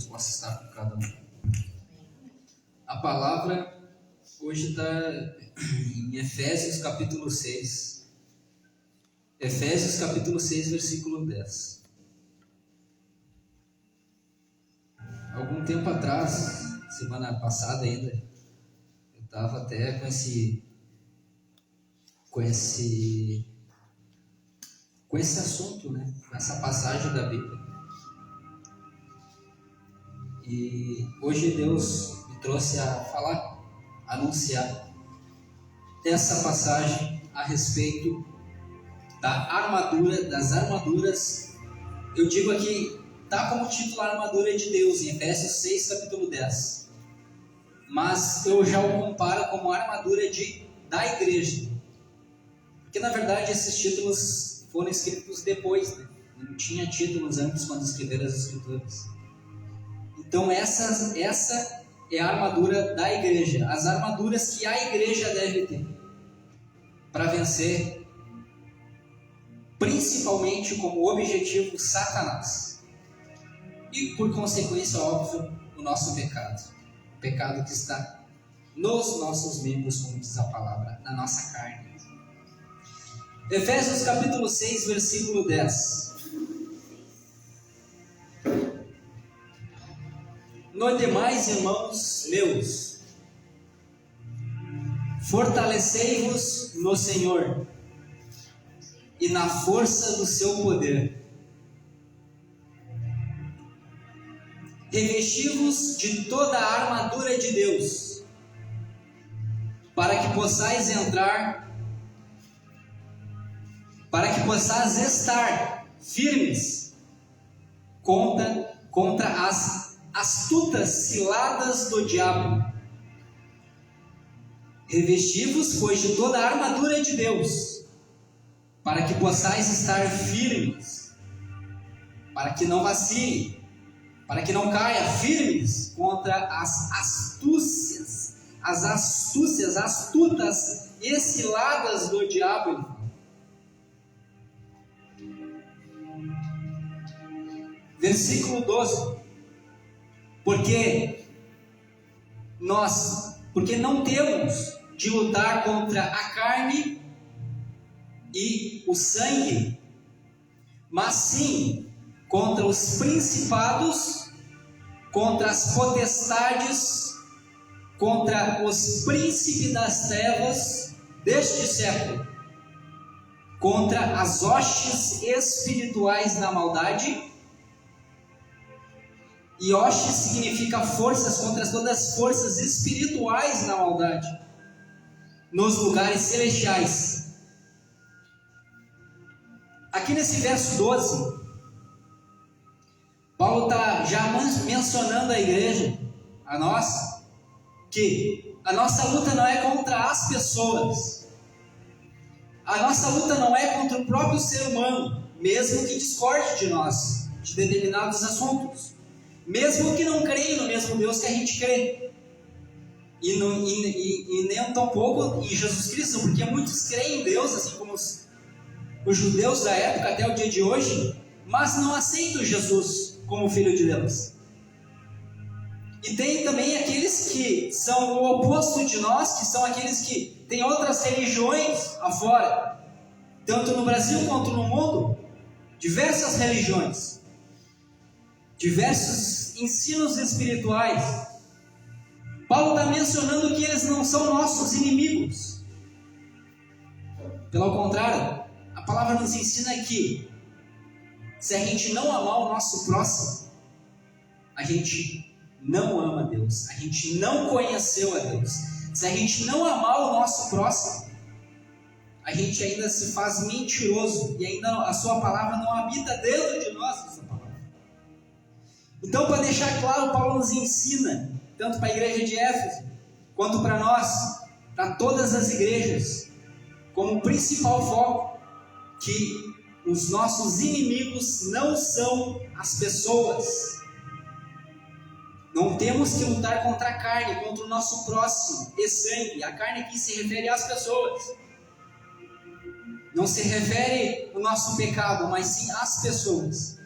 possa estar com cada um. A palavra hoje está em Efésios capítulo 6. Efésios capítulo 6, versículo 10. Algum tempo atrás, semana passada ainda, eu estava até com esse assunto, né? Com essa passagem da Bíblia. E hoje Deus me trouxe a falar, anunciar essa passagem a respeito da armadura, das armaduras. Eu digo aqui, está como título a armadura de Deus, em Efésios 6, capítulo 10. Mas eu já o comparo como armadura da igreja. Porque na verdade esses títulos foram escritos depois, né? Não tinha títulos antes quando escreveram as escrituras. Então essa é a armadura da igreja, as armaduras que a igreja deve ter para vencer, principalmente como objetivo Satanás e por consequência, óbvio, o nosso pecado, o pecado que está nos nossos membros, como diz a palavra, na nossa carne. Efésios capítulo 6, versículo 10. No demais, irmãos meus, fortalecei-vos no Senhor e na força do seu poder. Revesti-vos de toda a armadura de Deus, para que possais estar firmes contra as astutas ciladas do diabo. Revesti-vos, pois, de toda a armadura de Deus, para que possais estar firmes, para que não vacile, para que não caia, firmes contra as astúcias astutas e ciladas do diabo. Versículo 12. Porque não temos de lutar contra a carne e o sangue, mas sim contra os principados, contra as potestades, contra os príncipes das trevas deste século, contra as hostes espirituais da maldade. E hostes significa forças, contra todas as forças espirituais na maldade, nos lugares celestiais. Aqui nesse verso 12, Paulo está já mencionando a igreja, a nossa, que a nossa luta não é contra as pessoas, a nossa luta não é contra o próprio ser humano, mesmo que discorde de nós, de determinados assuntos. Mesmo que não creia no mesmo Deus que a gente crê. E nem tão pouco em Jesus Cristo, porque muitos creem em Deus, assim como os judeus da época até o dia de hoje, mas não aceitam Jesus como Filho de Deus. E tem também aqueles que são o oposto de nós, que são aqueles que têm outras religiões afora, tanto no Brasil quanto no mundo, diversas religiões, diversos ensinos espirituais. Paulo está mencionando que eles não são nossos inimigos. Pelo contrário, a palavra nos ensina que se a gente não amar o nosso próximo, a gente não ama Deus, a gente não conheceu a Deus. Se a gente não amar o nosso próximo, a gente ainda se faz mentiroso e ainda a sua palavra não habita dentro de nós. Então, para deixar claro, Paulo nos ensina, tanto para a igreja de Éfeso, quanto para nós, para todas as igrejas, como principal foco, que os nossos inimigos não são as pessoas. Não temos que lutar contra a carne, contra o nosso próximo e sangue. A carne aqui se refere às pessoas. Não se refere ao nosso pecado, mas sim às pessoas.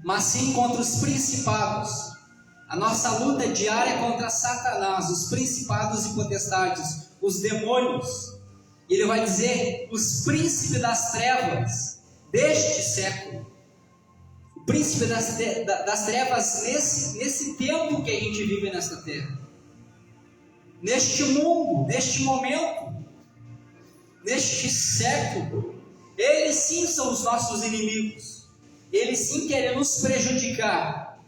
mas sim contra os principados. A nossa luta é diária contra Satanás, os principados e potestades, os demônios. E ele vai dizer, os príncipes das trevas deste século. O príncipe das trevas nesse tempo que a gente vive nesta terra. Neste mundo, neste momento, neste século. Eles sim são os nossos inimigos. Eles sim querem nos prejudicar.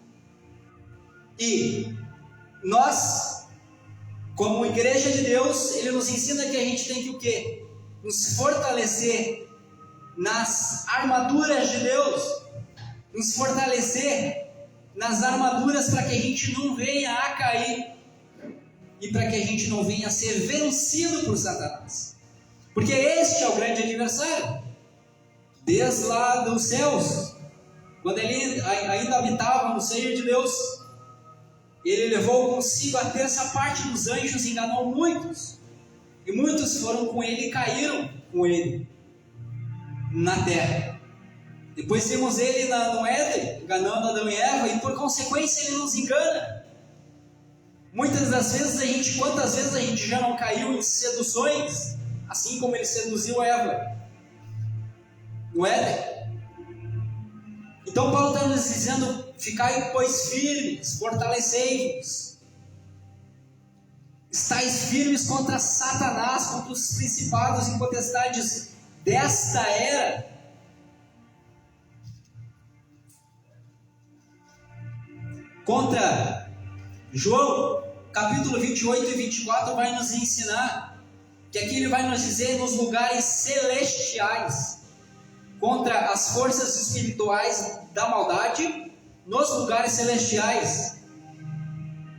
E nós, como igreja de Deus, Ele nos ensina que a gente tem que o quê? Nos fortalecer nas armaduras de Deus. Nos fortalecer nas armaduras para que a gente não venha a cair. E para que a gente não venha a ser vencido por Satanás. Porque este é o grande adversário. Desde lá dos céus, quando ele ainda habitava no seio de Deus, ele levou consigo a terça parte dos anjos e enganou muitos. E muitos foram com ele e caíram com ele na terra. Depois vimos ele no Éden, enganando Adão e Eva, e por consequência ele nos engana. Muitas das vezes quantas vezes a gente já não caiu em seduções, assim como ele seduziu Eva no Éden? Então Paulo está nos dizendo, ficai pois firmes, fortalecei-vos, estáis firmes contra Satanás, contra os principados e potestades desta era. Contra João, capítulo 28 e 24 vai nos ensinar que aqui ele vai nos dizer nos lugares celestiais, contra as forças espirituais da maldade, nos lugares celestiais.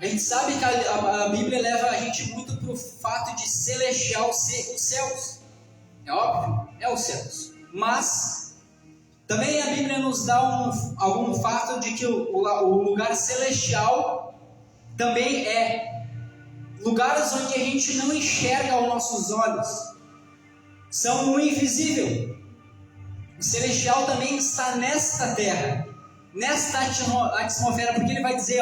A gente sabe que a Bíblia leva a gente muito para o fato de celestial ser os céus. É óbvio, é os céus. Mas também a Bíblia nos dá algum fato de que o lugar celestial também é lugares onde a gente não enxerga aos nossos olhos. São o invisível. O celestial também está nesta terra, nesta atmosfera, porque ele vai dizer,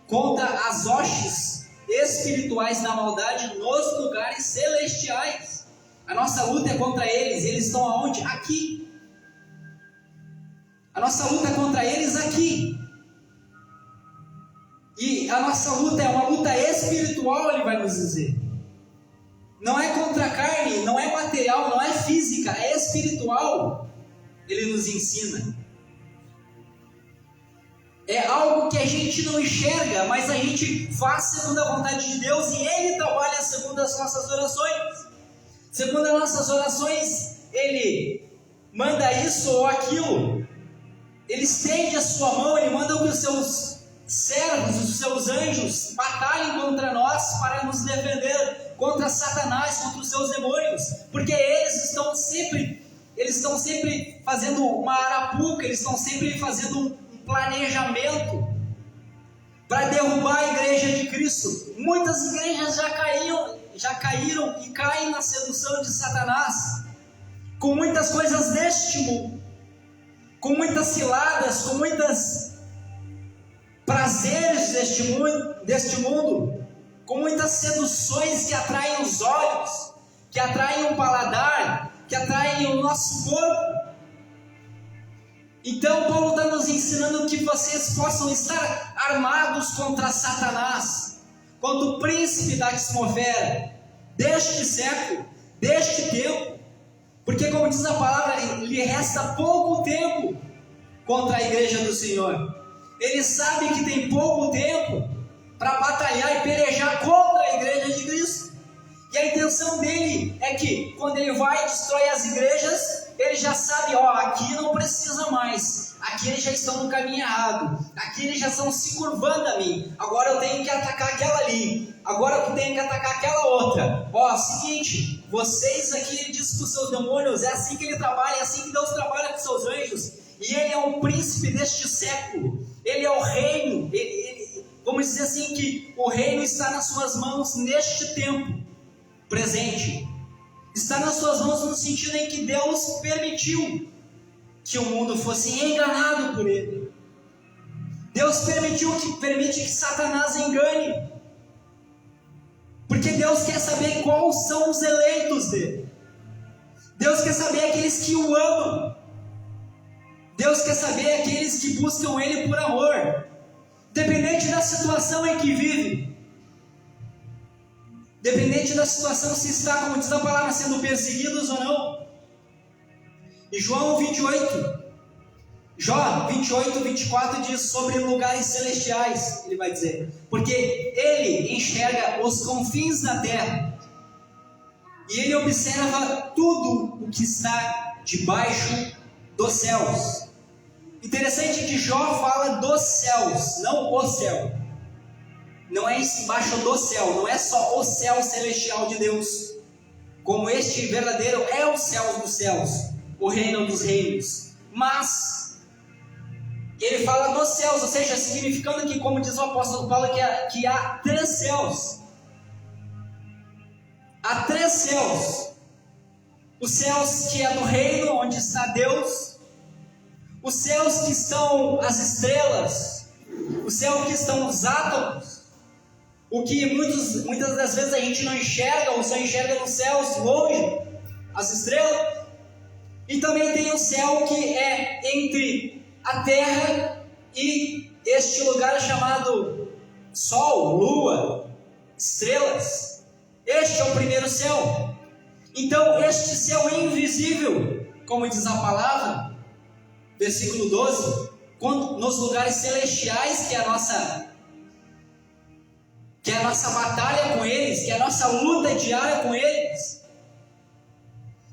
contra as hostes espirituais da maldade nos lugares celestiais. A nossa luta é contra eles. Eles estão aonde? Aqui. A nossa luta é contra eles aqui. E a nossa luta é uma luta espiritual, ele vai nos dizer. Não é contra a carne, não é material, não é física, é espiritual. Ele nos ensina. É algo que a gente não enxerga, mas a gente faz segundo a vontade de Deus e Ele trabalha segundo as nossas orações. Segundo as nossas orações, Ele manda isso ou aquilo. Ele estende a sua mão, Ele manda que os seus servos, os seus anjos, batalhem contra nós para nos defender contra Satanás, contra os seus demônios, porque eles estão sempre fazendo uma arapuca, eles estão sempre fazendo um planejamento para derrubar a igreja de Cristo. Muitas igrejas já caíram e caem na sedução de Satanás, com muitas coisas deste mundo, com muitas ciladas, com muitas prazeres deste mundo, com muitas seduções que atraem os olhos, que atraem o paladar, que atraem o nosso corpo. Então Paulo está nos ensinando que vocês possam estar armados contra Satanás, contra o príncipe da atmosfera, deste século, deste tempo, porque como diz a palavra, lhe resta pouco tempo contra a igreja do Senhor. Ele sabe que tem pouco tempo para batalhar e pelejar contra a igreja de Cristo. E a intenção dele é que quando ele vai e destrói as igrejas, ele já sabe, aqui não precisa mais, aqui eles já estão no caminho errado, aqui eles já estão se curvando a mim, agora eu tenho que atacar aquela ali, agora eu tenho que atacar aquela outra. Seguinte, vocês aqui, ele diz para os seus demônios, é assim que ele trabalha, é assim que Deus trabalha com seus anjos, e ele é um príncipe deste século, ele é o reino, vamos dizer assim que o reino está nas suas mãos neste tempo presente. Está nas suas mãos no sentido em que Deus permitiu que o mundo fosse enganado por ele. Deus permite que Satanás engane, porque Deus quer saber quais são os eleitos dele. Deus quer saber aqueles que o amam. Deus quer saber aqueles que buscam ele por amor, dependente da situação em que vive, dependente da situação, se está, como diz a palavra, sendo perseguidos ou não. E Jó 28, 24 diz sobre lugares celestiais, ele vai dizer, porque ele enxerga os confins da terra, e ele observa tudo o que está debaixo dos céus. Interessante que Jó fala dos céus, não o céu. Não é embaixo do céu, não é só o céu celestial de Deus, como este verdadeiro é o céu dos céus, o reino dos reinos. Mas ele fala dos céus, ou seja, significando que, como diz o apóstolo Paulo, que há três céus. Há três céus. Os céus que é do reino, onde está Deus. Os céus que estão as estrelas. O céu que estão os átomos. O que muitas das vezes a gente não enxerga, ou só enxerga nos céus longe, as estrelas. E também tem o céu que é entre a terra e este lugar chamado Sol, Lua, estrelas. Este é o primeiro céu. Então este céu invisível, como diz a palavra, versículo 12, nos lugares celestiais, que é a nossa batalha com eles, que é a nossa luta diária com eles.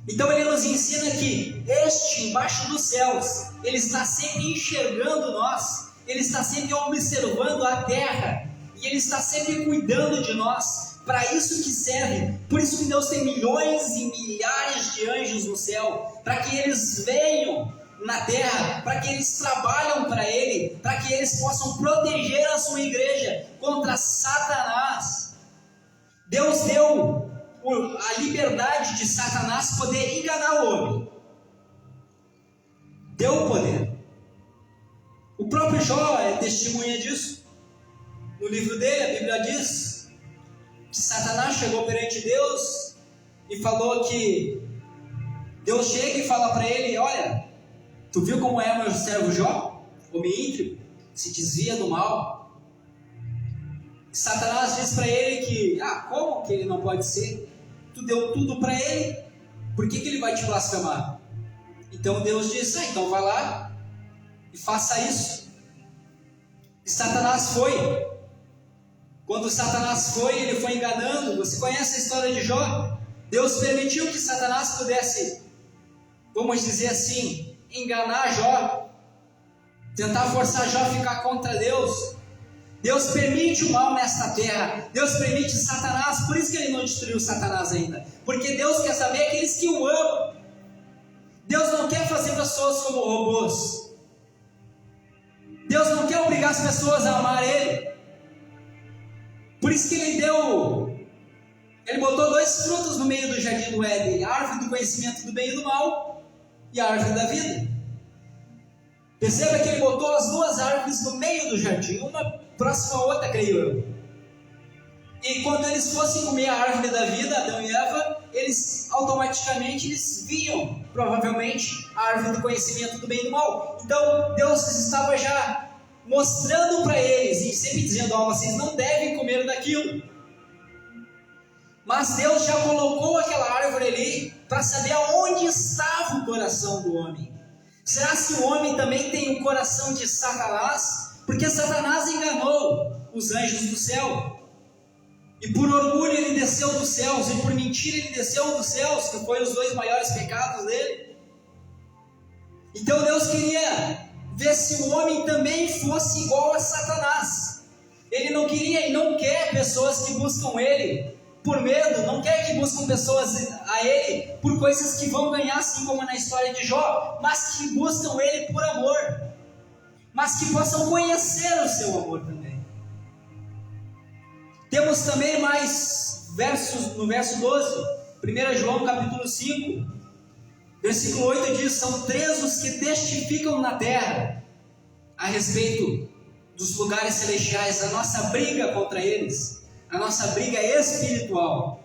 Então ele nos ensina que este, embaixo dos céus, ele está sempre enxergando nós, ele está sempre observando a terra, e ele está sempre cuidando de nós. Para isso que serve, por isso que Deus tem milhões e milhares de anjos no céu, para que eles venham na terra, para que eles trabalhem para Ele, para que eles possam proteger a sua igreja contra Satanás. Deus deu a liberdade de Satanás poder enganar o homem. Deu o poder. O próprio Jó é testemunha disso. No livro dele, a Bíblia diz que Satanás chegou perante Deus e falou que Deus chega e fala para ele: olha, tu viu como é meu servo Jó? Homem íntegro, se desvia do mal. E Satanás diz para ele que, como que ele não pode ser? Tu deu tudo para ele, por que ele vai te blasfemar? Então Deus diz: então vai lá e faça isso. E Satanás foi. Quando Satanás foi, ele foi enganando. Você conhece a história de Jó? Deus permitiu que Satanás pudesse, vamos dizer assim, enganar Jó, tentar forçar Jó a ficar contra Deus. Deus permite o mal nesta terra. Deus permite Satanás. Por isso que ele não destruiu Satanás ainda, porque Deus quer saber aqueles que o amam. Deus não quer fazer pessoas como robôs. Deus não quer obrigar as pessoas a amar Ele. Por isso que Ele botou dois frutos no meio do jardim do Éden: a árvore do conhecimento do bem e do mal e a árvore da vida. Perceba que Ele botou as duas árvores no meio do jardim, uma próxima à outra, creio eu. E quando eles fossem comer a árvore da vida, Adão e Eva, eles automaticamente viam, provavelmente, a árvore do conhecimento do bem e do mal. Então Deus estava já mostrando para eles, e sempre dizendo: vocês não devem comer daquilo. Mas Deus já colocou aquela árvore ali para saber aonde estava o coração do homem. Será que o homem também tem o coração de Satanás? Porque Satanás enganou os anjos do céu, e por orgulho ele desceu dos céus, e por mentira ele desceu dos céus, que foi os dois maiores pecados dele. Então Deus queria ver se o homem também fosse igual a Satanás. Ele não queria e não quer pessoas que buscam Ele por medo, não quer que buscam pessoas a Ele por coisas que vão ganhar, assim como na história de Jó, mas que buscam Ele por amor, mas que possam conhecer o seu amor também. Temos também mais versos, no verso 12, 1 João capítulo 5, Versículo 8 diz: são 3 os que testificam na terra a respeito dos lugares celestiais, a nossa briga contra eles, a nossa briga espiritual.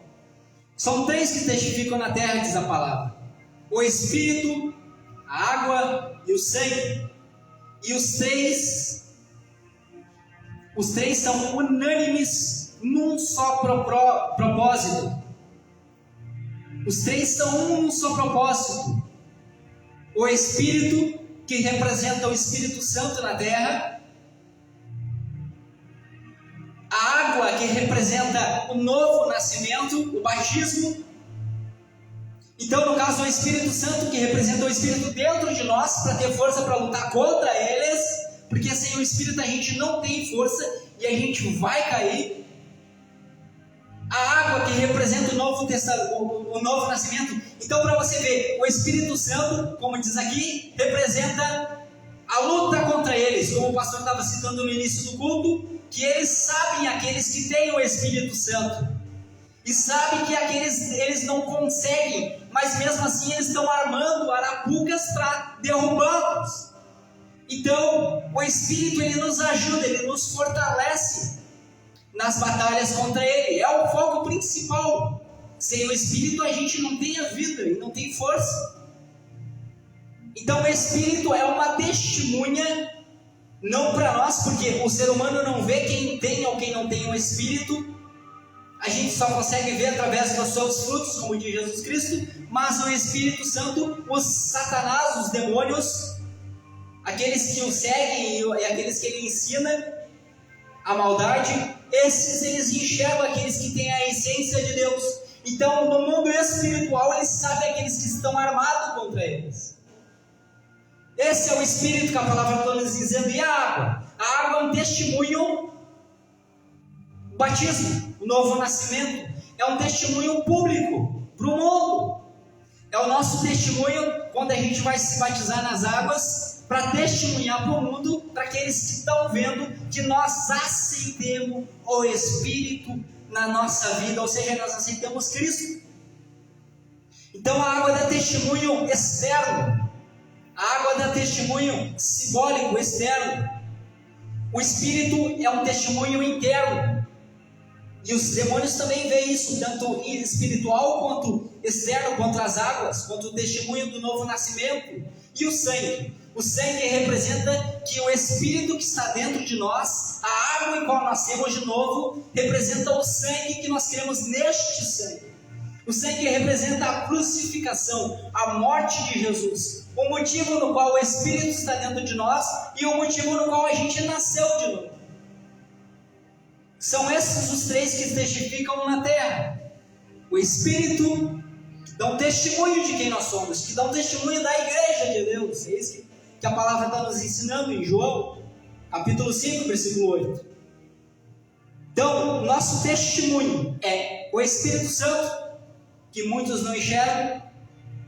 São 3 que testificam na terra, diz a palavra: o Espírito, a água e o sangue. E os três são unânimes num só propósito. Os 3 são num só propósito. O Espírito, que representa o Espírito Santo na terra. A água, que representa o novo nascimento, o batismo. Então, no caso, o Espírito Santo, que representa o Espírito dentro de nós, para ter força para lutar contra eles, porque sem o Espírito a gente não tem força e a gente vai cair. A água, que representa o novo nascimento. Então, para você ver, o Espírito Santo, como diz aqui, representa a luta contra eles, como o pastor estava citando no início do culto, que eles sabem, aqueles que têm o Espírito Santo, e sabem que eles não conseguem, mas mesmo assim eles estão armando arapucas para derrubá-los. Então, o Espírito, ele nos ajuda, ele nos fortalece nas batalhas contra ele. É o foco principal. Sem o Espírito a gente não tem a vida e não tem força. Então o Espírito é uma testemunha, não para nós, porque o ser humano não vê quem tem ou quem não tem o Espírito. A gente só consegue ver através dos seus frutos, como diz Jesus Cristo. Mas o Espírito Santo, os Satanás, os demônios, aqueles que o seguem e aqueles que ele ensina a maldade, esses eles enxergam aqueles que têm a essência de Deus. Então, no mundo espiritual, eles sabem aqueles que estão armados contra eles. Esse é o Espírito que a palavra está nos dizendo. E a água? A água é um testemunho. O batismo, o novo nascimento, é um testemunho público para o mundo. É o nosso testemunho quando a gente vai se batizar nas águas, para testemunhar para o mundo, para aqueles que estão vendo que nós aceitemos o Espírito na nossa vida, ou seja, nós aceitamos Cristo. Então a água dá testemunho externo, a água dá testemunho simbólico externo. O Espírito é um testemunho interno. E os demônios também veem isso, tanto espiritual quanto externo, contra as águas, quanto o testemunho do novo nascimento. E o sangue? O sangue representa que o Espírito que está dentro de nós, a água em qual nascemos de novo, representa o sangue que nós cremos neste sangue. O sangue representa a crucificação, a morte de Jesus. O motivo no qual o Espírito está dentro de nós e o motivo no qual a gente nasceu de novo. São esses os 3 que testificam na terra. O Espírito, que dá um testemunho de quem nós somos, que dá um testemunho da igreja de Deus. É isso que a palavra está nos ensinando em João, capítulo 5, versículo 8. Então, o nosso testemunho é o Espírito Santo, que muitos não enxergam,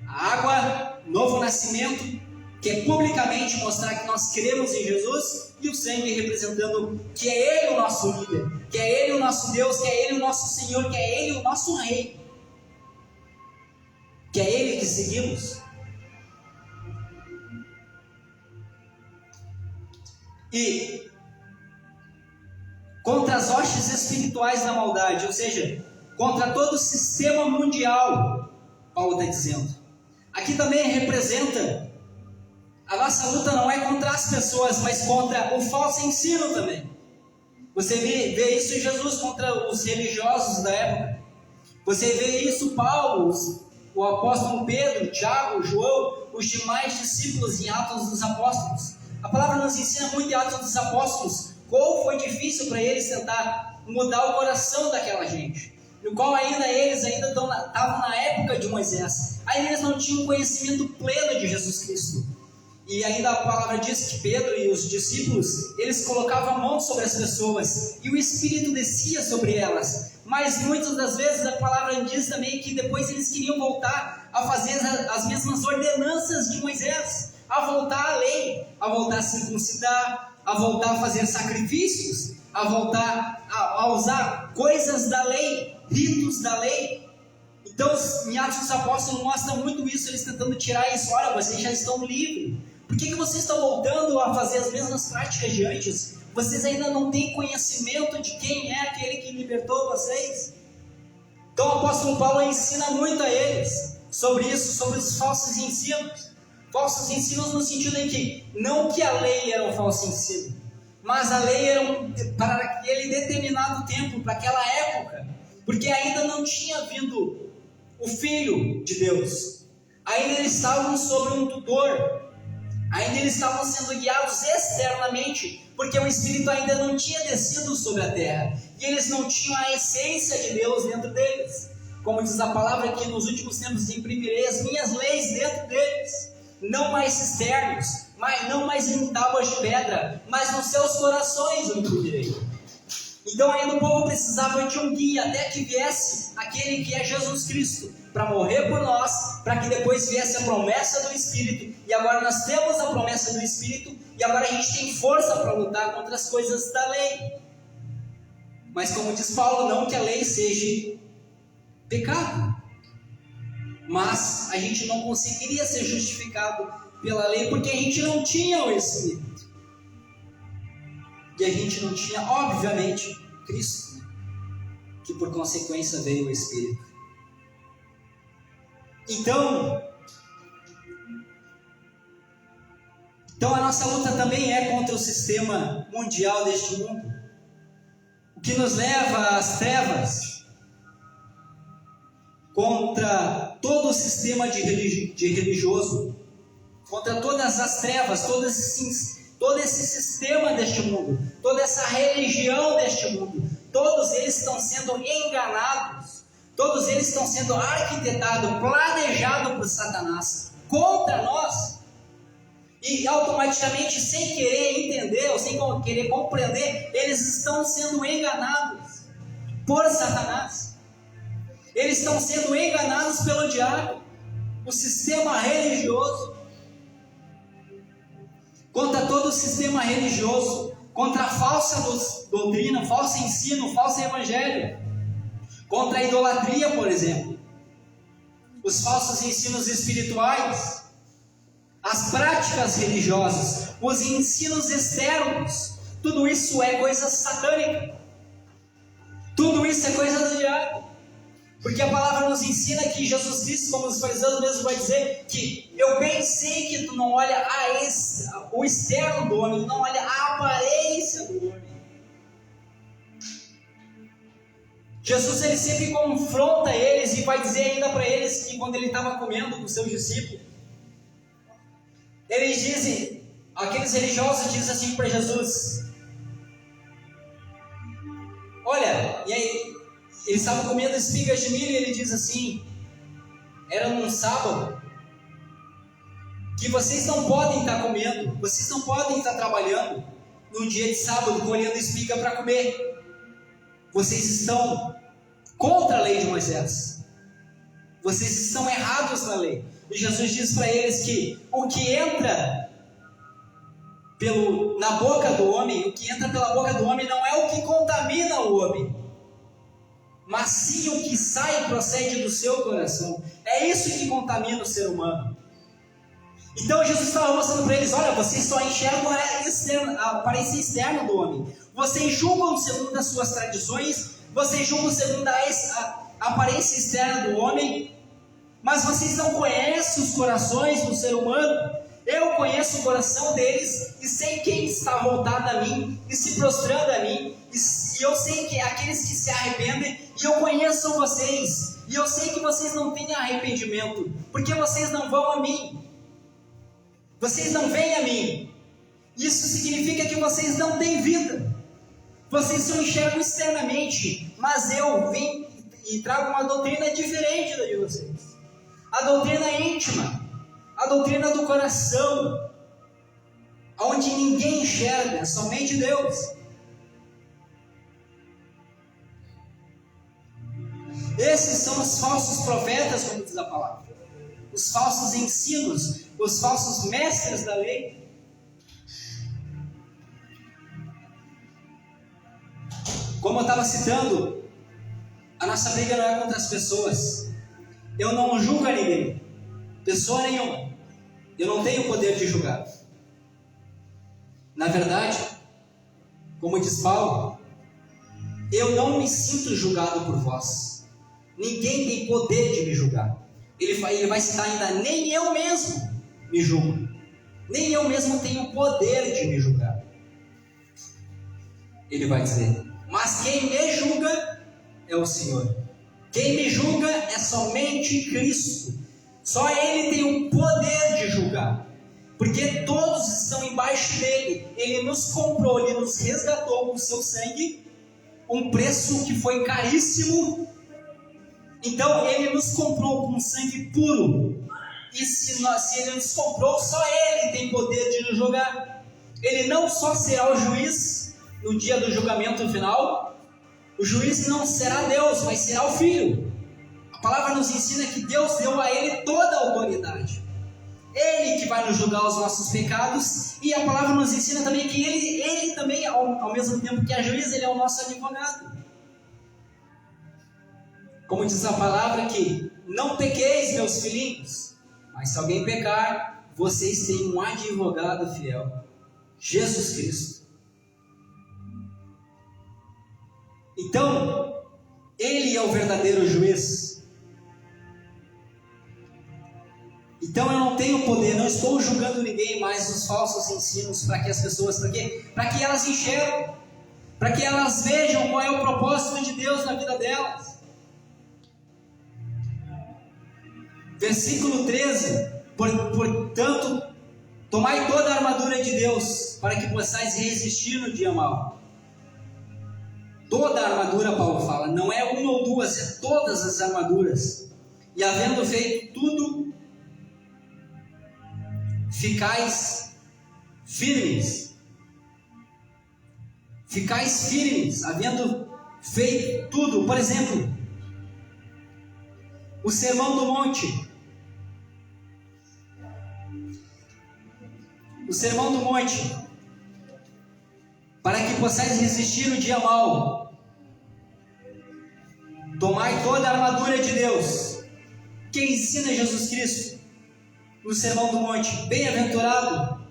a água, novo nascimento, que é publicamente mostrar que nós cremos em Jesus, e o sangue representando que é Ele o nosso líder, que é Ele o nosso Deus, que é Ele o nosso Senhor, que é Ele o nosso Rei, que é Ele que seguimos. E contra as hostes espirituais da maldade, ou seja, contra todo o sistema mundial, Paulo está dizendo. Aqui também representa, a nossa luta não é contra as pessoas, mas contra o falso ensino também. Você vê isso em Jesus contra os religiosos da época. Você vê isso Paulo, o apóstolo Pedro, Tiago, João, os demais discípulos em Atos dos Apóstolos. A palavra nos ensina muito em Atos dos Apóstolos como foi difícil para eles tentar mudar o coração daquela gente, no qual eles ainda estavam na época de Moisés. Aí eles não tinham conhecimento pleno de Jesus Cristo. E ainda a palavra diz que Pedro e os discípulos, eles colocavam a mão sobre as pessoas e o Espírito descia sobre elas. Mas muitas das vezes a palavra diz também que depois eles queriam voltar a fazer as mesmas ordenanças de Moisés, a voltar à lei, a voltar a circuncidar, a voltar a fazer sacrifícios, a voltar a usar coisas da lei, ritos da lei. Então, em Atos dos Apóstolos mostra muito isso, eles tentando tirar isso. Olha, vocês já estão livres. Por que vocês estão voltando a fazer as mesmas práticas de antes? Vocês ainda não têm conhecimento de quem é aquele que libertou vocês? Então o apóstolo Paulo ensina muito a eles sobre isso, sobre os falsos ensinos. Falsos ensinos no sentido em que, não que a lei era um falso ensino, mas a lei era para aquele determinado tempo, para aquela época, porque ainda não tinha vindo o Filho de Deus. Ainda eles estavam sob um tutor, ainda eles estavam sendo guiados externamente, porque o Espírito ainda não tinha descido sobre a terra, e eles não tinham a essência de Deus dentro deles. Como diz a palavra que nos últimos tempos imprimirei as minhas leis dentro deles, não mais externos, não mais em tábuas de pedra, mas nos seus corações eu imprimirei. Então ainda o povo precisava de um guia, até que viesse aquele que é Jesus Cristo, para morrer por nós, para que depois viesse a promessa do Espírito, e agora nós temos a promessa do Espírito, e agora a gente tem força para lutar contra as coisas da lei. Mas como diz Paulo, não que a lei seja pecado, mas a gente não conseguiria ser justificado pela lei, porque a gente não tinha o Espírito, e a gente não tinha, obviamente, Cristo, que por consequência veio o Espírito. Então a nossa luta também é contra o sistema mundial deste mundo, o que nos leva às trevas, contra todo o sistema de religioso, contra todas as trevas, todo esse sistema deste mundo, toda essa religião deste mundo. Todos eles estão sendo enganados, todos eles estão sendo arquitetados, planejados por Satanás contra nós, e automaticamente, sem querer entender ou sem querer compreender, eles estão sendo enganados por Satanás. Eles estão sendo enganados pelo diabo, o sistema religioso. Contra todo o sistema religioso, contra a falsa doutrina, falso ensino, falso evangelho, contra a idolatria, por exemplo, os falsos ensinos espirituais, as práticas religiosas, os ensinos externos, tudo isso é coisa satânica, tudo isso é coisa do diabo. Porque a palavra nos ensina que Jesus Cristo, como os fariseus mesmo vai dizer, que eu bem sei que tu não olha o externo do homem, tu não olha a aparência do homem. Jesus ele sempre confronta eles e vai dizer ainda para eles que quando ele estava comendo com os seus discípulos, eles dizem, aqueles religiosos dizem assim para Jesus, olha, e aí eles estavam comendo espigas de milho e ele diz assim, era num sábado, que vocês não podem estar comendo, vocês não podem estar trabalhando num dia de sábado colhendo espiga para comer. Vocês estão contra a lei de Moisés. Vocês estão errados na lei. E Jesus diz para eles que o que entra na boca do homem, o que entra pela boca do homem não é o que contamina o homem, mas sim o que sai e procede do seu coração. É isso que contamina o ser humano. Então Jesus estava mostrando para eles, olha, vocês só enxergam a aparência externa do homem. Vocês julgam segundo as suas tradições, vocês julgam segundo a aparência externa do homem, mas vocês não conhecem os corações do ser humano. Eu conheço o coração deles e sei quem está voltado a mim e se prostrando a mim, e eu sei que aqueles que se arrependem, e eu conheço vocês, e eu sei que vocês não têm arrependimento, porque vocês não vão a mim, vocês não vêm a mim. Isso significa que vocês não têm vida, vocês só enxergam externamente, mas eu vim e trago uma doutrina diferente da de vocês, a doutrina íntima, a doutrina do coração, onde ninguém enxerga, somente Deus. Esses são os falsos profetas, como diz a palavra, os falsos ensinos, os falsos mestres da lei. Como eu estava citando, a nossa briga não é contra as pessoas, Eu não julgo a ninguém, pessoa nenhuma. Eu não tenho poder de julgar. Na verdade, como diz Paulo, eu não me sinto julgado por vós. Ninguém tem poder de me julgar. Ele vai citar ainda, nem eu mesmo me julgo. Nem eu mesmo tenho poder de me julgar. Ele vai dizer, mas quem me julga é o Senhor. Quem me julga é somente Cristo. Só Ele tem o poder de julgar. Porque todos estão embaixo dele. Ele nos comprou, Ele nos resgatou com o seu sangue. Um preço que foi caríssimo. Então Ele nos comprou com sangue puro. E se Ele nos comprou, só Ele tem poder de nos julgar. Ele não só será o juiz no dia do julgamento final. O juiz não será Deus, mas será o Filho. A palavra nos ensina que Deus deu a Ele toda a autoridade. Ele que vai nos julgar os nossos pecados. E a palavra nos ensina também que Ele também, ao mesmo tempo que é juiz, Ele é o nosso advogado. Como diz a palavra que não pequeis, meus filhinhos, mas se alguém pecar, vocês têm um advogado fiel, Jesus Cristo. Então, Ele é o verdadeiro juiz. Então eu não tenho poder, não estou julgando ninguém mais os falsos ensinos para que as pessoas, para que elas enxergam, para que elas vejam qual é o propósito de Deus na vida delas. Versículo 13, portanto, tomai toda a armadura de Deus, para que possais resistir no dia mau. Toda a armadura, Paulo fala, não é uma ou duas, é todas as armaduras. E havendo feito tudo, ficais firmes. Ficais firmes, havendo feito tudo. Por exemplo, o Sermão do Monte. O Sermão do Monte. Para que possais resistir no dia mau. Tomai toda a armadura de Deus. Quem ensina Jesus Cristo no Sermão do Monte? Bem-aventurado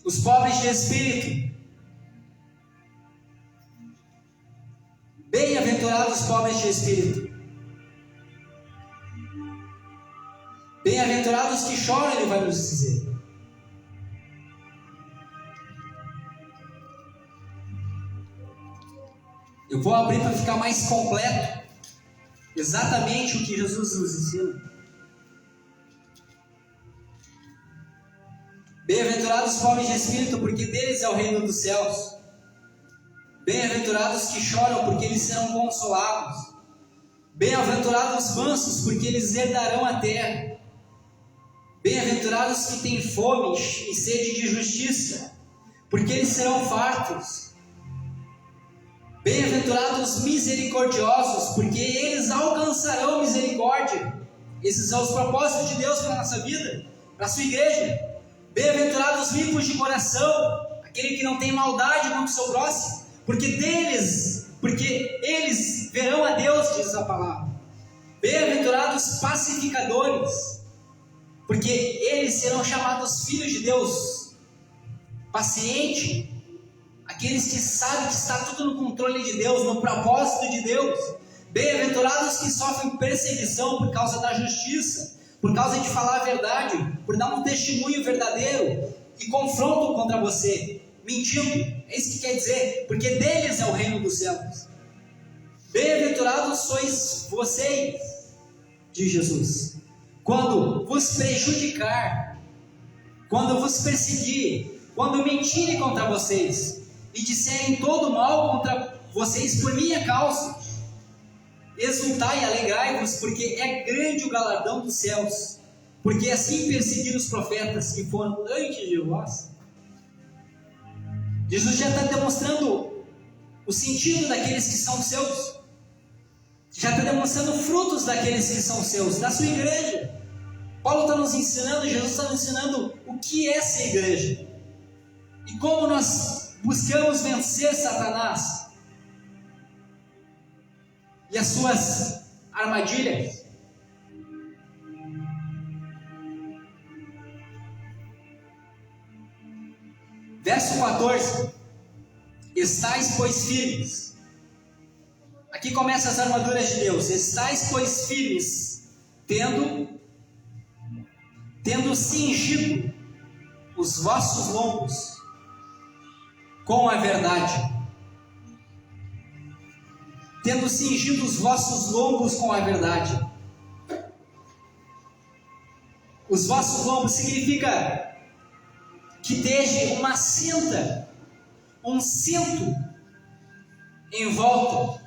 os pobres de espírito. Bem-aventurados os pobres de espírito. Bem-aventurados que choram, ele vai nos dizer. Eu vou abrir para ficar mais completo exatamente o que Jesus nos ensina. Bem-aventurados os pobres de espírito, porque deles é o reino dos céus. Bem-aventurados que choram, porque eles serão consolados. Bem-aventurados os mansos, porque eles herdarão a terra. Bem-aventurados que têm fome e sede de justiça, porque eles serão fartos. Bem-aventurados misericordiosos, porque eles alcançarão misericórdia. Esses são os propósitos de Deus para a nossa vida, para a sua igreja. Bem-aventurados limpos de coração, aquele que não tem maldade contra o seu próximo, porque eles verão a Deus, diz a palavra. Bem-aventurados pacificadores, porque eles serão chamados filhos de Deus. Paciente, aqueles que sabem que está tudo no controle de Deus, no propósito de Deus. Bem-aventurados que sofrem perseguição por causa da justiça, por causa de falar a verdade, por dar um testemunho verdadeiro e confronto contra você, mentindo. É isso que quer dizer, porque deles é o reino dos céus. Bem-aventurados sois vocês, diz Jesus, quando vos prejudicar, quando vos perseguir, quando mentirem contra vocês e disserem todo mal contra vocês por minha causa. Exultai e alegrai-vos, porque é grande o galardão dos céus, porque assim perseguiram os profetas que foram antes de vós. Jesus já está demonstrando o sentido daqueles que são seus, já está demonstrando frutos daqueles que são seus, da sua igreja. Paulo está nos ensinando, Jesus está nos ensinando o que é ser igreja e como nós buscamos vencer Satanás e as suas armadilha. Verso 14: estais, pois, firmes. Aqui começam as armaduras de Deus. Estais, pois, firmes, tendo cingido os vossos lombos com a verdade. Tendo cingido os vossos lombos com a verdade. Os vossos lombos significa que deixe uma cinta, um cinto em volta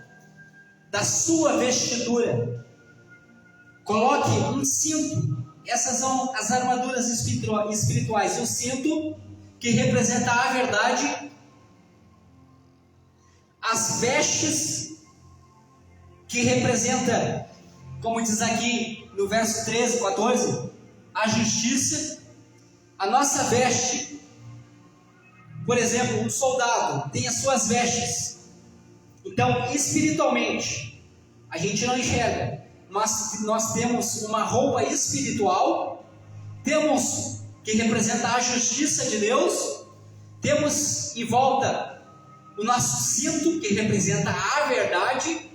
da sua vestidura. Coloque um cinto. Essas são as armaduras espirituais. O cinto, que representa a verdade. As vestes, que representa, como diz aqui no verso 13, 14, a justiça. A nossa veste, por exemplo, um soldado tem as suas vestes. Então, espiritualmente, a gente não enxerga, mas nós temos uma roupa espiritual, temos que representa a justiça de Deus, temos em volta o nosso cinto, que representa a verdade,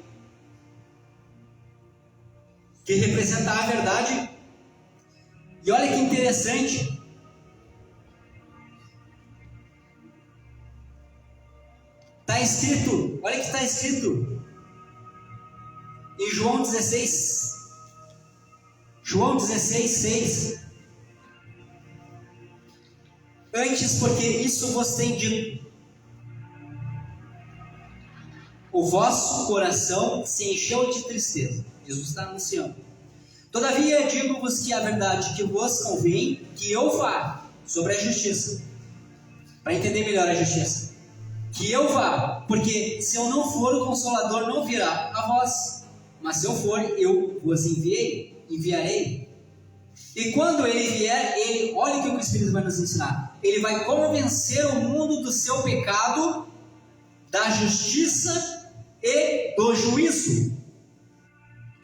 E olha que interessante, está escrito, olha que está escrito em João 16, 6. Antes, porque isso vos tem dito, o vosso coração se encheu de tristeza. Jesus está anunciando. Todavia digo-vos que a verdade que vos convém, que eu vá sobre a justiça, para entender melhor a justiça, que eu vá, porque se eu não for, o Consolador não virá a vós, mas se eu for, eu vos enviarei. E quando ele vier, olha o que o Espírito vai nos ensinar, ele vai convencer o mundo do seu pecado, da justiça e do juízo.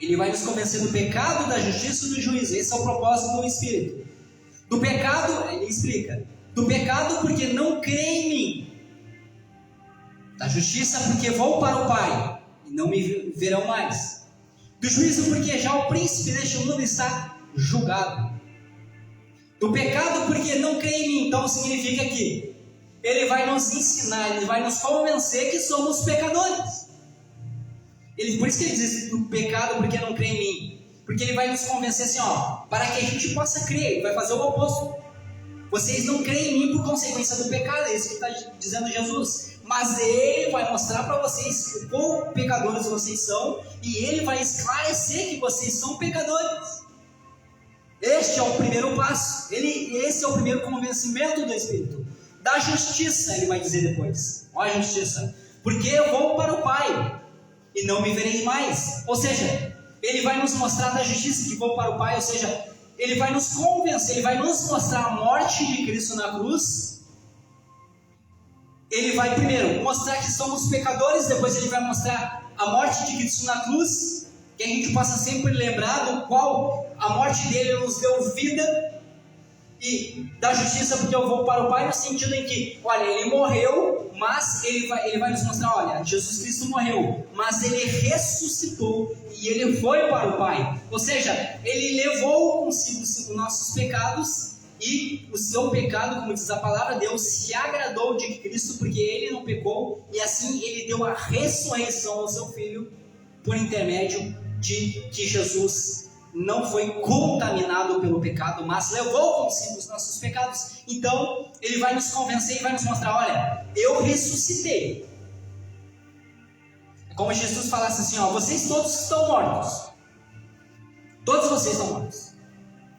Ele vai nos convencer do pecado, da justiça e do juízo. Esse é o propósito do Espírito. Do pecado, ele explica, do pecado porque não crê em mim, da justiça porque vou para o Pai e não me verão mais, do juízo porque já o príncipe deste mundo está julgado, do pecado porque não crê em mim. Então significa que ele vai nos ensinar, ele vai nos convencer que somos pecadores. Por isso que ele diz do pecado porque não crê em mim, porque ele vai nos convencer assim, para que a gente possa crer. Ele vai fazer o oposto. Vocês não creem em mim por consequência do pecado, é isso que está dizendo Jesus, mas ele vai mostrar para vocês quão pecadores vocês são, e ele vai esclarecer que vocês são pecadores. Este é o primeiro passo, esse é o primeiro convencimento do Espírito. Da justiça, ele vai dizer depois, olha a justiça, porque eu vou para o Pai e não me verei mais. Ou seja, ele vai nos mostrar da justiça que vou para o Pai, ou seja, ele vai nos convencer, ele vai nos mostrar a morte de Cristo na cruz. Ele vai primeiro mostrar que somos pecadores, depois ele vai mostrar a morte de Cristo na cruz, que a gente possa sempre lembrar do qual a morte dele nos deu vida, e da justiça porque eu vou para o Pai, no sentido em que, olha, ele morreu, mas ele vai nos mostrar, olha, Jesus Cristo morreu, mas ele ressuscitou e ele foi para o Pai. Ou seja, ele levou consigo os nossos pecados, e o seu pecado, como diz a palavra, Deus se agradou de Cristo porque ele não pecou, e assim ele deu a ressurreição ao seu Filho por intermédio de que Jesus não foi contaminado pelo pecado, mas levou consigo os nossos pecados. Então ele vai nos convencer e vai nos mostrar, olha, eu ressuscitei. É como se Jesus falasse assim, vocês todos estão mortos, todos vocês estão mortos,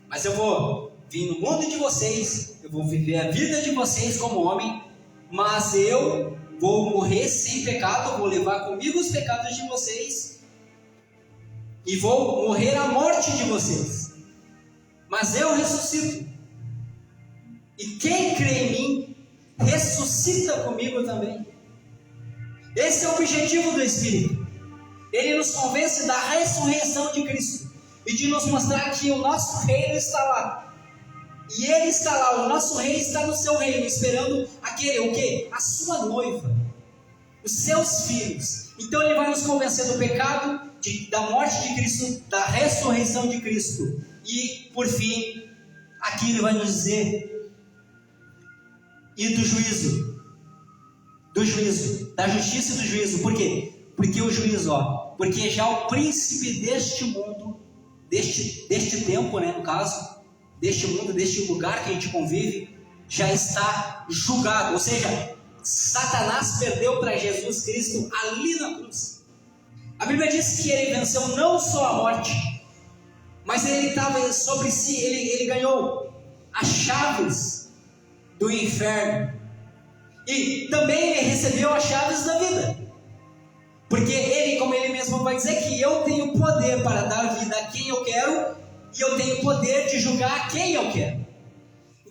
mas eu vou vir no mundo de vocês, eu vou viver a vida de vocês como homem, mas eu vou morrer sem pecado, vou levar comigo os pecados de vocês e vou morrer a morte de vocês, mas eu ressuscito, e quem crê em mim ressuscita comigo também. Esse é o objetivo do Espírito. Ele nos convence da ressurreição de Cristo e de nos mostrar que o nosso reino está lá. E Ele está lá, o nosso rei está no seu reino, esperando aquele, o quê? A sua noiva, os seus filhos. Então Ele vai nos convencer do pecado, da morte de Cristo, da ressurreição de Cristo. E, por fim, aqui Ele vai nos dizer, e do juízo, da justiça e do juízo. Por quê? Porque o juízo, porque já o príncipe deste mundo, deste tempo, no caso, deste mundo, deste lugar que a gente convive, já está julgado. Ou seja, Satanás perdeu para Jesus Cristo ali na cruz. A Bíblia diz que ele venceu não só a morte, mas ele estava sobre si, ele ganhou as chaves do inferno. E também ele recebeu as chaves da vida. Porque ele, como ele mesmo vai dizer, que eu tenho poder para dar vida a quem eu quero, e eu tenho poder de julgar a quem eu quero.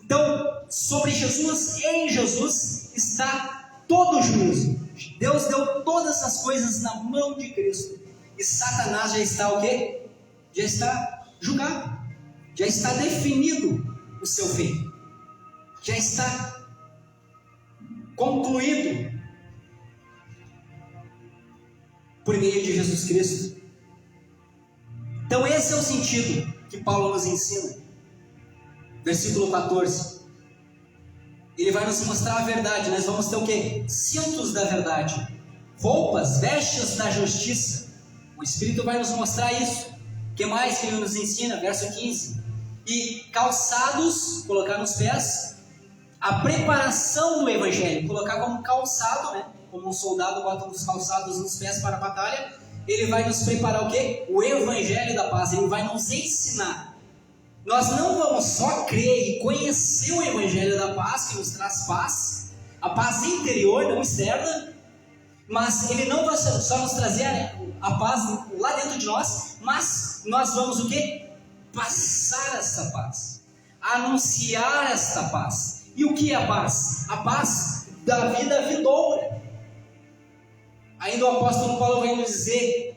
Então, sobre Jesus, em Jesus, está todo o juízo. Deus deu todas as coisas na mão de Cristo. E Satanás já está o quê? Já está julgado. Já está definido o seu fim. Já está concluído por meio de Jesus Cristo. Então esse é o sentido que Paulo nos ensina. Versículo 14. Ele vai nos mostrar a verdade. Nós vamos ter o quê? Cintos da verdade, roupas, vestes da justiça. O Espírito vai nos mostrar isso. O que mais que ele nos ensina? Verso 15. E calçados, colocar nos pés, a preparação do Evangelho. Colocar como calçado, como um soldado bota os calçados nos pés para a batalha. Ele vai nos preparar o quê? O Evangelho da paz. Ele vai nos ensinar. Nós não vamos só crer e conhecer o Evangelho da paz, que nos traz paz, a paz interior, não externa, mas ele não vai só nos trazer a paz lá dentro de nós, mas nós vamos o quê? Passar essa paz, anunciar esta paz. E o que é a paz? A paz da vida vindoura. Ainda o apóstolo Paulo vai nos dizer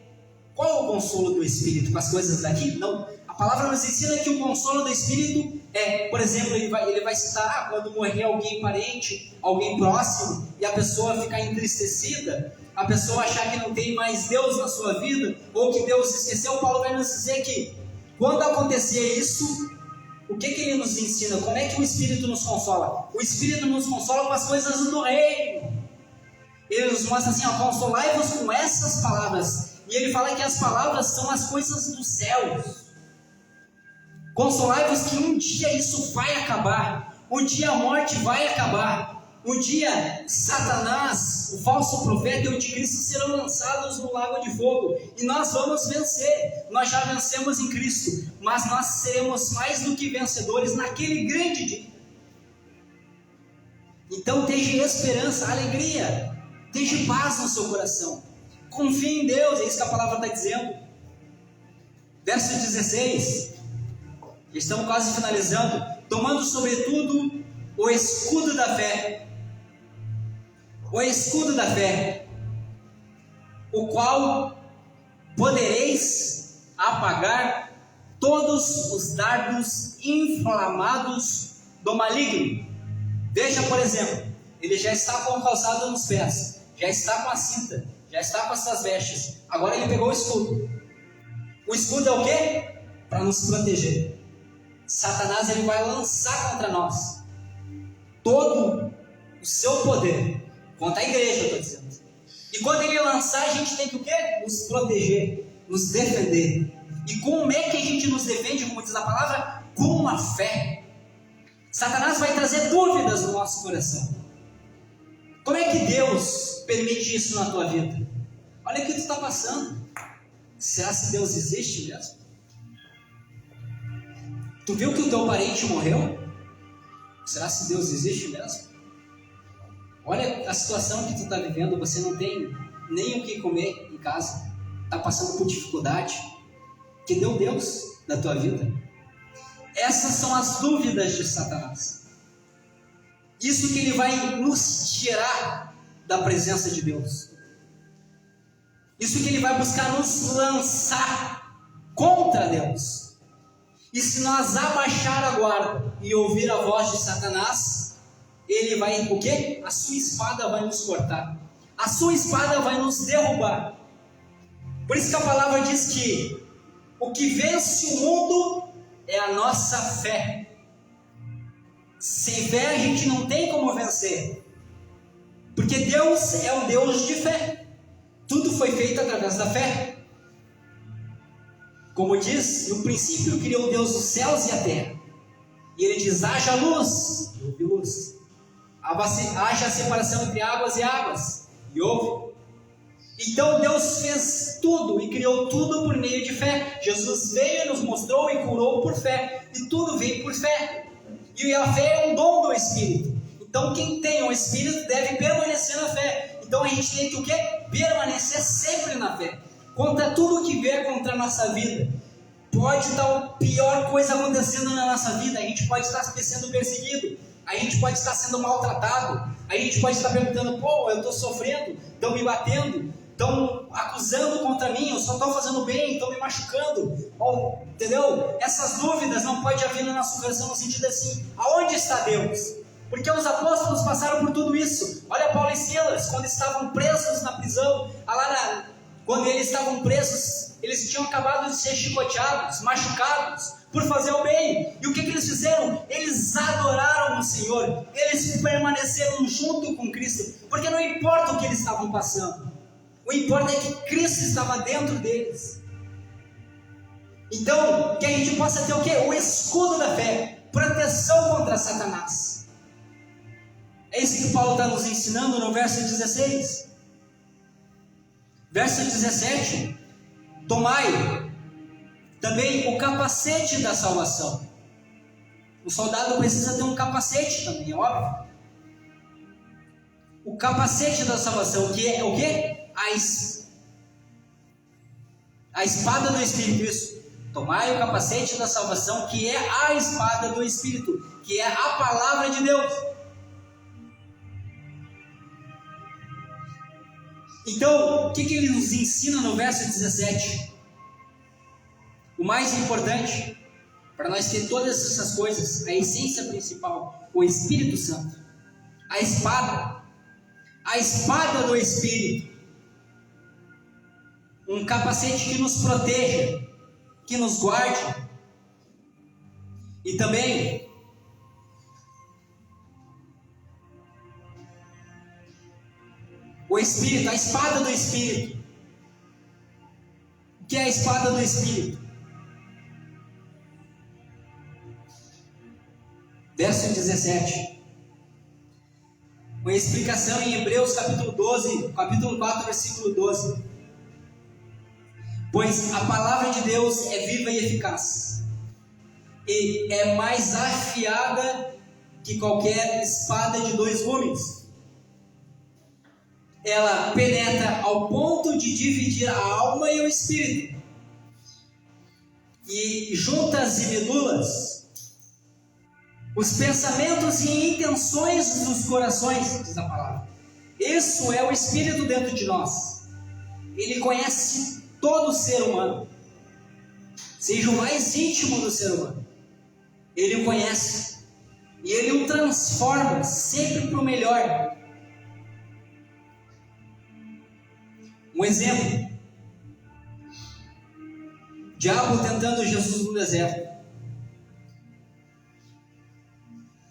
qual é o consolo do Espírito com as coisas daqui? Não. A palavra nos ensina que o consolo do Espírito é, por exemplo, ele vai citar quando morrer alguém parente, alguém próximo, e a pessoa ficar entristecida, a pessoa achar que não tem mais Deus na sua vida, ou que Deus se esqueceu. Paulo vai nos dizer que quando acontecer isso, o que ele nos ensina? Como é que o Espírito nos consola? O Espírito nos consola com as coisas do reino. Ele nos mostra assim, consolai-vos com essas palavras. E ele fala que as palavras são as coisas dos céus. Consolai-vos que um dia isso vai acabar. Um dia a morte vai acabar. Um dia Satanás, o falso profeta e o anticristo serão lançados no lago de fogo. E nós vamos vencer. Nós já vencemos em Cristo. Mas nós seremos mais do que vencedores naquele grande dia. Então esteja esperança, alegria. Esteja paz no seu coração. Confie em Deus, é isso que a palavra está dizendo. Verso 16. Estamos quase finalizando. Tomando sobretudo o escudo da fé. O escudo da fé. O qual podereis apagar todos os dardos inflamados do maligno. Veja, por exemplo, ele já está com o calçado nos pés, já está com a cinta, já está com as suas vestes. Agora ele pegou o escudo. O escudo é o quê? Para nos proteger. Satanás ele vai lançar contra nós todo o seu poder contra a igreja, eu estou dizendo. E quando ele lançar, a gente tem que o quê? Nos proteger, nos defender. E como é que a gente nos defende, como diz a palavra? Com a fé. Satanás vai trazer dúvidas no nosso coração. Como é que Deus permite isso na tua vida? Olha o que tu está passando. Será que Deus existe mesmo? Tu viu que o teu parente morreu? Será que Deus existe mesmo? Olha a situação que tu está vivendo. Você não tem nem o que comer em casa. Está passando por dificuldade. Que deu Deus da tua vida? Essas são as dúvidas de Satanás. Isso que ele vai nos tirar da presença de Deus. Isso que ele vai buscar nos lançar contra Deus. E se nós abaixar a guarda e ouvir a voz de Satanás, ele vai, o quê? A sua espada vai nos cortar. A sua espada vai nos derrubar. Por isso que a palavra diz que o que vence o mundo é a nossa fé. Sem fé a gente não tem como vencer. Porque Deus é um Deus de fé. Tudo foi feito através da fé. Como diz, no princípio criou Deus os céus e a terra. E ele diz, haja luz, e houve luz. Haja separação entre águas e águas, e houve. Então Deus fez tudo e criou tudo por meio de fé. Jesus veio e nos mostrou e curou por fé. E tudo veio por fé. E a fé é um dom do Espírito. Então quem tem o Espírito deve permanecer na fé. Então a gente tem que o quê? Permanecer sempre na fé. Contra tudo que vier contra a nossa vida. Pode estar a pior coisa acontecendo na nossa vida. A gente pode estar sendo perseguido. A gente pode estar sendo maltratado. A gente pode estar perguntando, pô, eu estou sofrendo, estão me batendo, estão acusando contra mim, eu só estou fazendo bem, estão me machucando. Entendeu? Essas dúvidas não podem haver na nossa coração no sentido assim, aonde está Deus? Porque os apóstolos passaram por tudo isso. Olha Paulo e Silas, quando estavam presos na prisão, quando eles estavam presos, eles tinham acabado de ser chicoteados, machucados, por fazer o bem. E o que eles fizeram? Eles adoraram o Senhor. Eles permaneceram junto com Cristo. Porque não importa o que eles estavam passando. O importa é que Cristo estava dentro deles. Então, que a gente possa ter o quê? O escudo da fé. Proteção contra Satanás. É isso que Paulo está nos ensinando no verso 16. Verso 17. Tomai também o capacete da salvação. O soldado precisa ter um capacete também, é óbvio. O capacete da salvação, que é o quê? A espada do Espírito, isso. Tomai o capacete da salvação, que é a espada do Espírito, que é a palavra de Deus. Então, o que ele nos ensina no verso 17? O mais importante, para nós ter todas essas coisas, a essência principal, o Espírito Santo, a espada do Espírito, um capacete que nos proteja, que nos guarde, e também o Espírito, a espada do Espírito. O que é a espada do Espírito? Verso 17. Uma explicação em Hebreus capítulo 4, versículo 12. Pois a palavra de Deus é viva e eficaz, e é mais afiada que qualquer espada de 2 gumes. Ela penetra ao ponto de dividir a alma e o espírito, e juntas e medulas, os pensamentos e intenções dos corações, diz a palavra. Isso é o Espírito dentro de nós. Ele conhece todo ser humano, seja o mais íntimo do ser humano. Ele o conhece e ele o transforma sempre para o melhor. Um exemplo: o diabo tentando Jesus no deserto.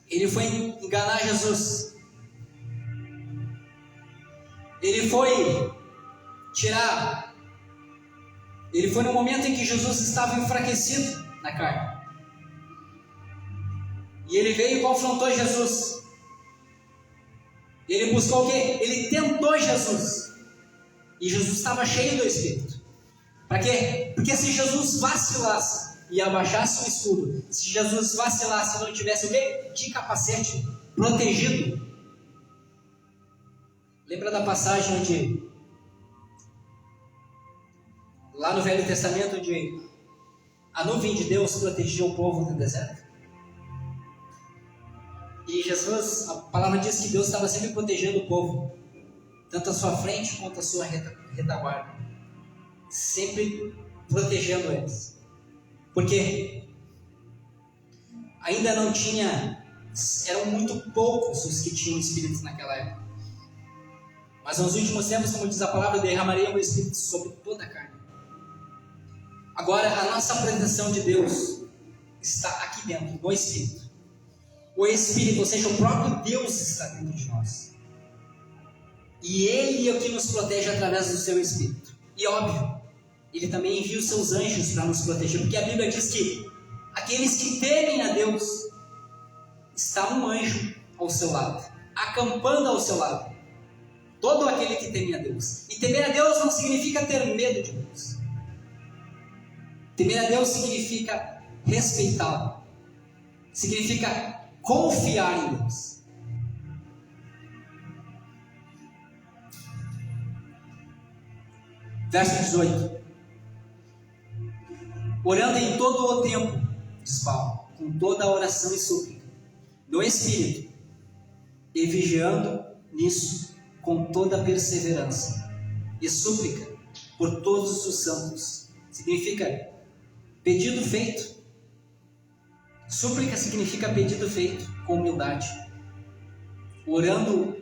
Ele foi enganar Jesus. Ele foi no momento em que Jesus estava enfraquecido na carne. E ele veio e confrontou Jesus. Ele buscou o quê? Ele tentou Jesus. E Jesus estava cheio do Espírito. Para quê? Porque se Jesus vacilasse e abaixasse o escudo, se Jesus vacilasse e não tivesse o quê? De capacete, protegido. Lembra da passagem onde, lá no Velho Testamento, onde a nuvem de Deus protegia o povo no deserto? E Jesus, a palavra diz que Deus estava sempre protegendo o povo, tanto à sua frente quanto à sua retaguarda. sempre protegendo eles. Porque ainda não tinha, eram muito poucos os que tinham espíritos naquela época. Mas nos últimos tempos, como diz a palavra, derramaria o Espírito sobre toda a carne. Agora, a nossa proteção de Deus está aqui dentro, no Espírito. O Espírito, ou seja, o próprio Deus está dentro de nós. E Ele é o que nos protege através do seu Espírito. E óbvio, Ele também envia os seus anjos para nos proteger, porque a Bíblia diz que aqueles que temem a Deus, está um anjo ao seu lado, acampando ao seu lado. Todo aquele que teme a Deus. E temer a Deus não significa ter medo de Deus. Temer a Deus significa respeitá-lo. Significa confiar em Deus. Verso 18. Orando em todo o tempo, diz Paulo, com toda a oração e súplica, no Espírito, e vigiando nisso com toda a perseverança e súplica por todos os santos. Significa pedido feito. Súplica significa pedido feito com humildade. Orando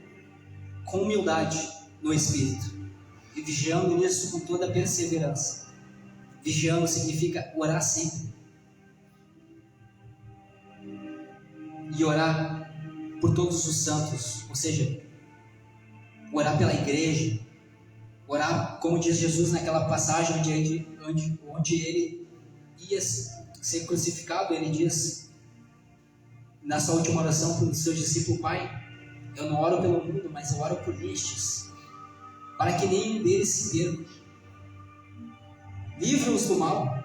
com humildade no Espírito e vigiando nisso com toda a perseverança. Vigiando significa orar sempre. E orar por todos os santos, ou seja, orar pela igreja, orar, como diz Jesus naquela passagem onde ele ia ser crucificado. Ele diz na sua última oração para o seu discípulo: Pai, eu não oro pelo mundo, mas eu oro por estes, para que nenhum deles se perca. Livra-os do mal.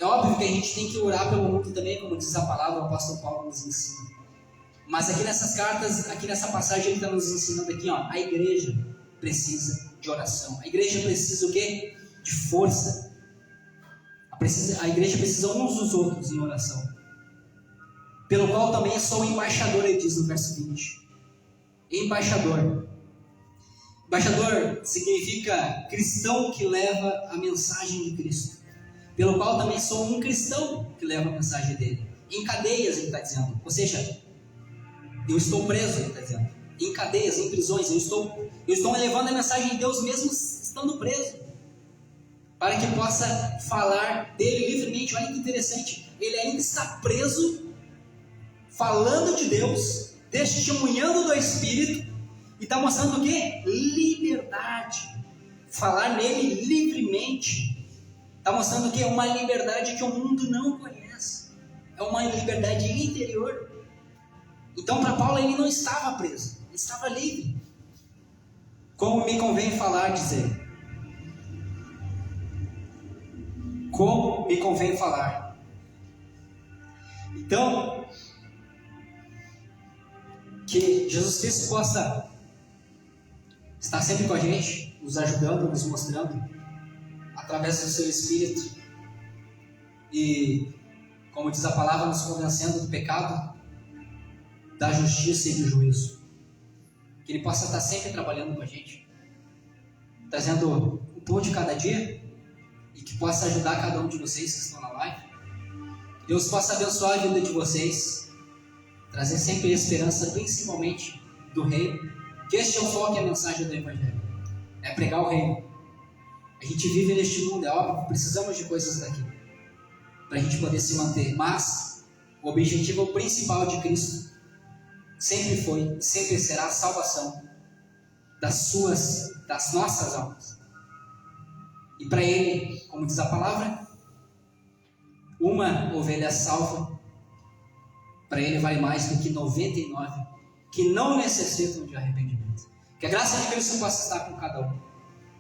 É óbvio que a gente tem que orar pelo mundo também, como diz a palavra, o apóstolo Paulo nos ensina. Mas aqui nessas cartas, aqui nessa passagem, ele está nos ensinando aqui, a igreja precisa de oração. A igreja precisa o quê? De força. A igreja precisa uns dos outros em oração. Pelo qual também sou embaixador, ele diz no verso 20. Embaixador. Embaixador significa cristão que leva a mensagem de Cristo. Pelo qual também sou um cristão que leva a mensagem dele. Em cadeias, ele está dizendo. Ou seja, eu estou preso, ele está dizendo. Em cadeias, em prisões. Eu estou levando a mensagem de Deus mesmo estando preso. Para que possa falar dele livremente. Olha que interessante. Ele ainda está preso, falando de Deus, testemunhando do Espírito. E está mostrando o quê? Liberdade. Falar nele livremente. Está mostrando o quê? Uma liberdade que o mundo não conhece. É uma liberdade interior. Então, para Paulo, ele não estava preso. Ele estava livre. Como me convém falar, diz ele. Como me convém falar. Então, que Jesus Cristo possa estar sempre com a gente, nos ajudando, nos mostrando, através do seu Espírito, e, como diz a palavra, nos convencendo do pecado, da justiça e do juízo. Que Ele possa estar sempre trabalhando com a gente, trazendo o pão de cada dia, e que possa ajudar cada um de vocês que estão na live. Que Deus possa abençoar a vida de vocês, trazer sempre esperança, principalmente do reino, que este é o foco e a mensagem do Evangelho, é pregar o reino. A gente vive neste mundo, é óbvio, precisamos de coisas daqui, para a gente poder se manter, mas o objetivo principal de Cristo sempre foi, sempre será a salvação das nossas almas. E para Ele, como diz a palavra, uma ovelha salva, para Ele vale mais do que 99 que não necessitam de arrependimento. Que a graça de Cristo possa estar com cada um.